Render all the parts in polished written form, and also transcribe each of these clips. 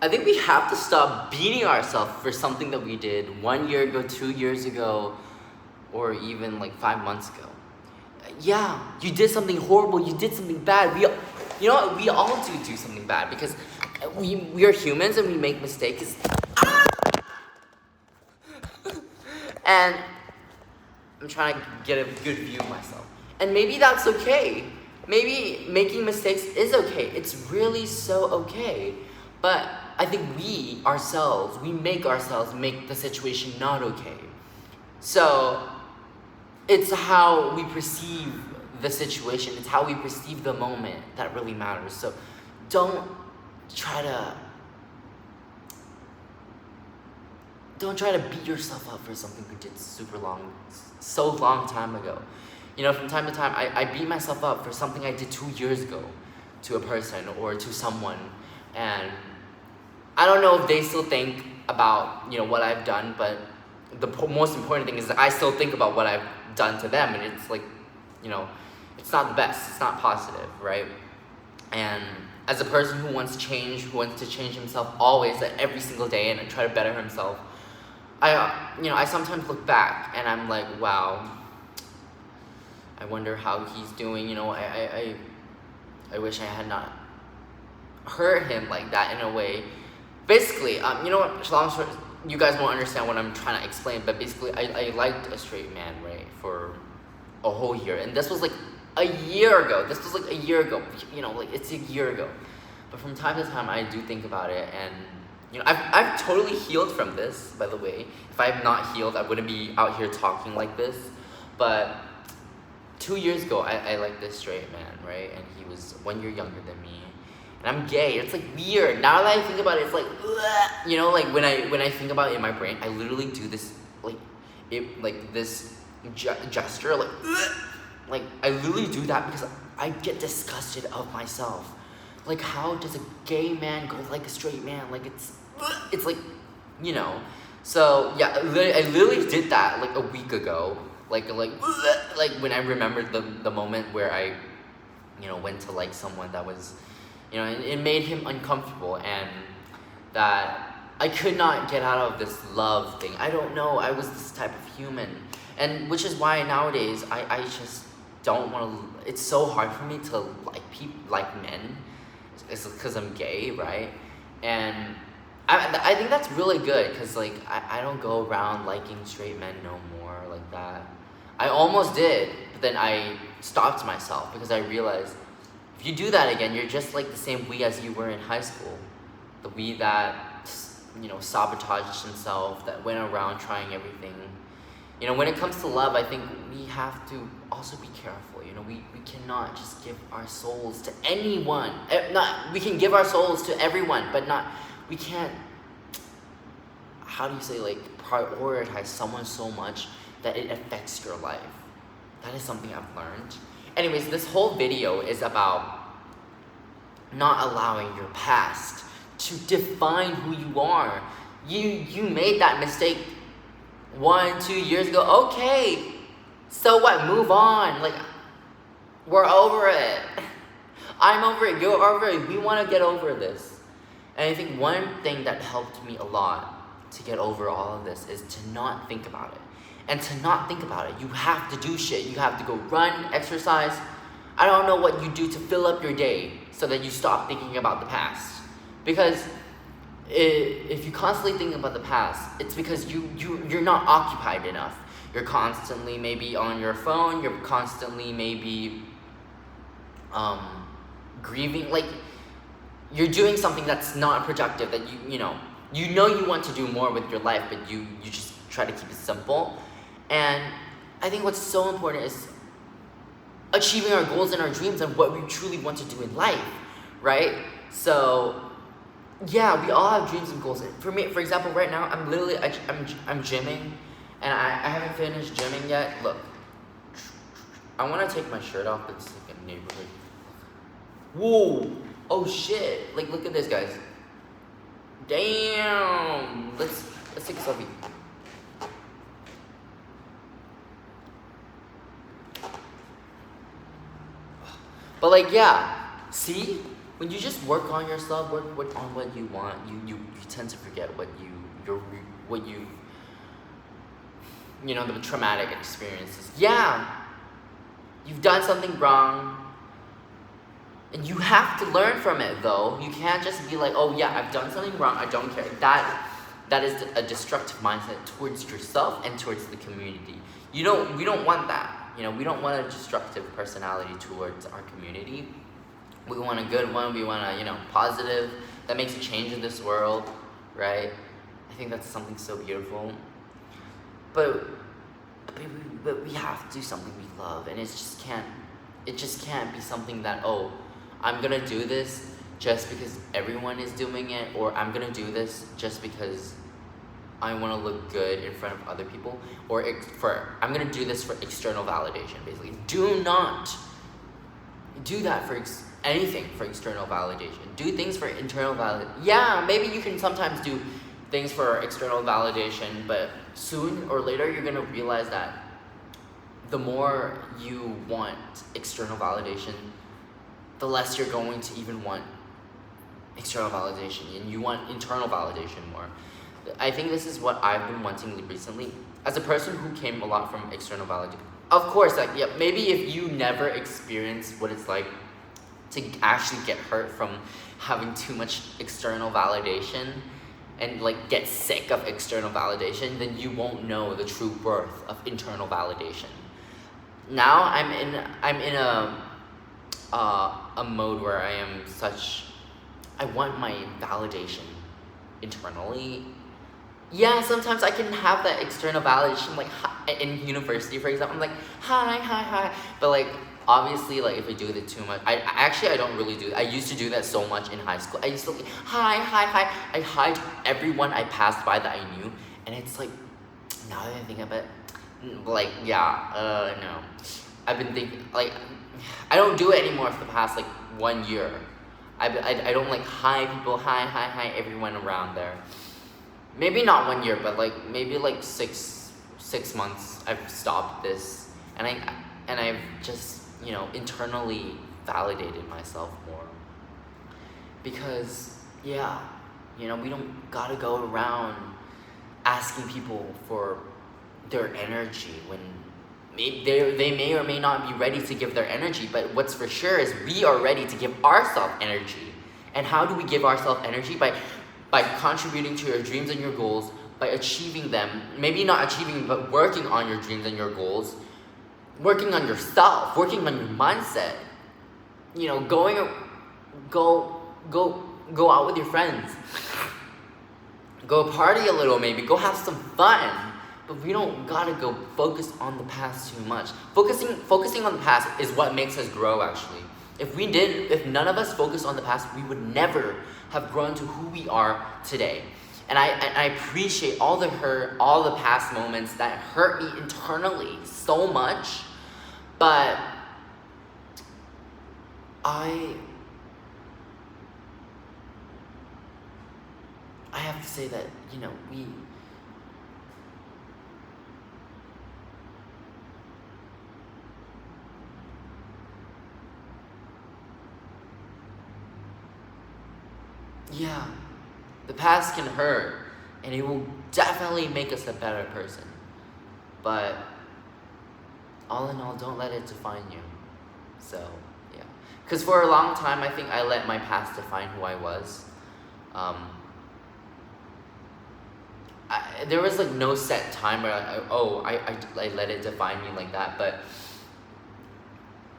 I think we have to stop beating ourselves for something that we did 1 year ago, 2 years ago, or even like 5 months ago. Yeah, you did something horrible, you did something bad. You know what? We all do something bad because we are humans and we make mistakes. And I'm trying to get a good view of myself. And maybe that's okay. Maybe making mistakes is okay. It's really so okay. But I think we make ourselves make the situation not okay. So it's how we perceive the situation, it's how we perceive the moment that really matters. So don't try to beat yourself up for something you did so long time ago. You know, from time to time, I beat myself up for something I did 2 years ago to a person or to someone. And I don't know if they still think about, what I've done, but the most important thing is that I still think about what I've done to them. And it's like, it's not the best. It's not positive, right? And as a person who wants to change himself always, every single day, and try to better himself, I sometimes look back and I'm like, wow, I wonder how he's doing. I wish I had not hurt him like that in a way. Basically, you know what? Long story, you guys won't understand what I'm trying to explain, but basically, I liked a straight man, right, for a whole year, and this was like a year ago. It's a year ago. But from time to time, I do think about it, and I've totally healed from this. By the way, if I have not healed, I wouldn't be out here talking like this. But 2 years ago, I liked this straight man, right, and he was 1 year younger than me. And I'm gay. It's like weird. Now that I think about it, it's like, ugh. When I think about it in my brain, I literally do this this gesture, like, ugh. Like I literally do that because I get disgusted of myself. Like, how does a gay man go like a straight man? Like it's like, So yeah, I literally did that like a week ago. Like when I remembered the moment where I, went to like someone that was. It made him uncomfortable, and that I could not get out of this love thing. I don't know, I was this type of human. And which is why nowadays, I just don't want to, it's so hard for me to like men. It's because I'm gay, right? And I think that's really good, because I don't go around liking straight men no more like that. I almost did, but then I stopped myself because I realized, if you do that again, you're just like the same we as you were in high school. The we that, sabotaged himself, that went around trying everything. When it comes to love, I think we have to also be careful. We cannot just give our souls to anyone. We can give our souls to everyone, but we can't, how do you say, prioritize someone so much that it affects your life. That is something I've learned. Anyways, this whole video is about not allowing your past to define who you are. You made that mistake 1-2 years ago. Okay, so what? Move on. We're over it. I'm over it. You're over it. We want to get over this. And I think one thing that helped me a lot to get over all of this is to not think about it. And to not think about it, you have to do shit. You have to go run, exercise. I don't know what you do to fill up your day so that you stop thinking about the past. Because if you constantly think about the past, it's because you're not occupied enough. You're constantly maybe on your phone. You're constantly maybe grieving. You're doing something that's not productive. That you want to do more with your life, but you just try to keep it simple. And I think what's so important is achieving our goals and our dreams and what we truly want to do in life, right? So, yeah, we all have dreams and goals. For me, for example, right now, I'm gymming, and I haven't finished gymming yet. Look, I want to take my shirt off, but it's like a neighborhood. Whoa! Oh shit! Look at this, guys. Damn! Let's take a selfie. But yeah, see? when you just work on yourself, work on what you want, you tend to forget what you know, the traumatic experiences. Yeah, you've done something wrong, and you have to learn from it though. You can't just be like, oh yeah, I've done something wrong, I don't care. That is a destructive mindset towards yourself and towards the community. We don't want that. You know, we don't want a destructive personality towards our community. We want a good one, we want a, you know, positive, that makes a change in this world, right? I think that's something so beautiful. But we have to do something we love, and it just can't be something that, oh, I'm gonna do this just because everyone is doing it, or I'm gonna do this just because I want to look good in front of other people, or I'm gonna do this for external validation. Basically, do not do that for anything for external validation. Do things for internal validation. Yeah, maybe you can sometimes do things for external validation, but soon or later you're gonna realize that the more you want external validation, the less you're going to even want external validation, and you want internal validation more. I think this is what I've been wanting recently. As a person who came a lot from external validation, of course, like, yeah, maybe if you never experienced what it's like to actually get hurt from having too much external validation and like get sick of external validation, then you won't know the true worth of internal validation. Now I'm in a mode where I want my validation internally. Yeah, sometimes I can have that external validation, like in university, for example. I'm like, hi, but like, obviously, like, if I do it too much, I don't really do it. I used to do that so much in high school. I used to like, hi. I hi to everyone I passed by that I knew, and it's like, now that I think of it, like, yeah, no. I've been thinking, like, I don't do it anymore for the past, like, 1 year. I don't, like, hi people, hi, everyone around there. Maybe not 1 year, but, like, maybe, like, six months I've stopped this, and I've just, you know, internally validated myself more. Because, yeah, you know, we don't gotta go around asking people for their energy when they may or may not be ready to give their energy, but what's for sure is we are ready to give ourselves energy. And how do we give ourselves energy? By contributing to your dreams and your goals, by achieving them, maybe not achieving, but working on your dreams and your goals, working on yourself, working on your mindset, you know, go out with your friends, go party a little, maybe go have some fun. But we don't gotta go focus on the past too much. Focusing on the past is what makes us grow, actually. If none of us focus on the past, we would never have grown to who we are today. And I appreciate all the hurt, all the past moments that hurt me internally so much. But I have to say that, you know, yeah, the past can hurt, and it will definitely make us a better person. But all in all, don't let it define you. So, yeah. Because for a long time, I think I let my past define who I was. There was like no set time where I let it define me like that. But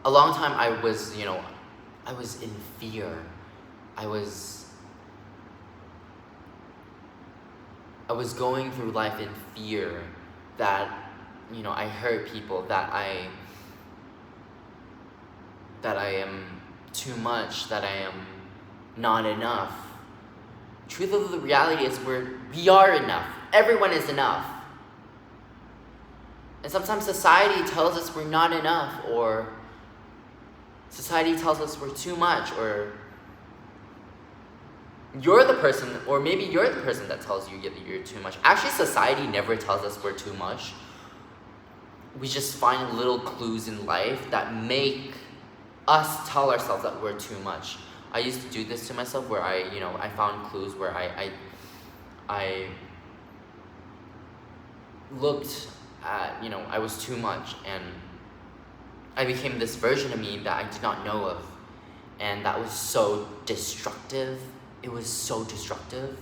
a long time I was, you know, I was in fear. I was going through life in fear that, you know, I hurt people, that I am too much, that I am not enough. Truth of the reality is we are enough. Everyone is enough. And sometimes society tells us we're not enough, or society tells us we're too much, or you're the person, or maybe you're the person that tells you that you're too much. Actually, society never tells us we're too much. We just find little clues in life that make us tell ourselves that we're too much. I used to do this to myself where I found clues where I looked at, I was too much, and I became this version of me that I did not know of. And that was so destructive. It was so destructive.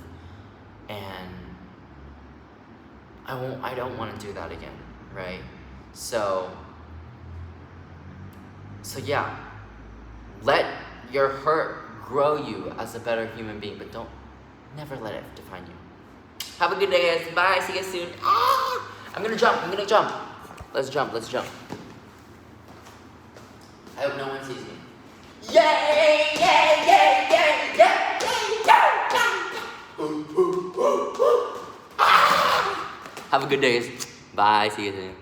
And I don't want to do that again, right? So yeah, let your hurt grow you as a better human being, but never let it define you. Have a good day, guys. Bye. See you guys soon. I'm gonna jump. Let's jump. I hope no one sees me. Yay! Yay! Yay! Yay! Yay! Yay! Have a good day, guys. Bye. See you soon.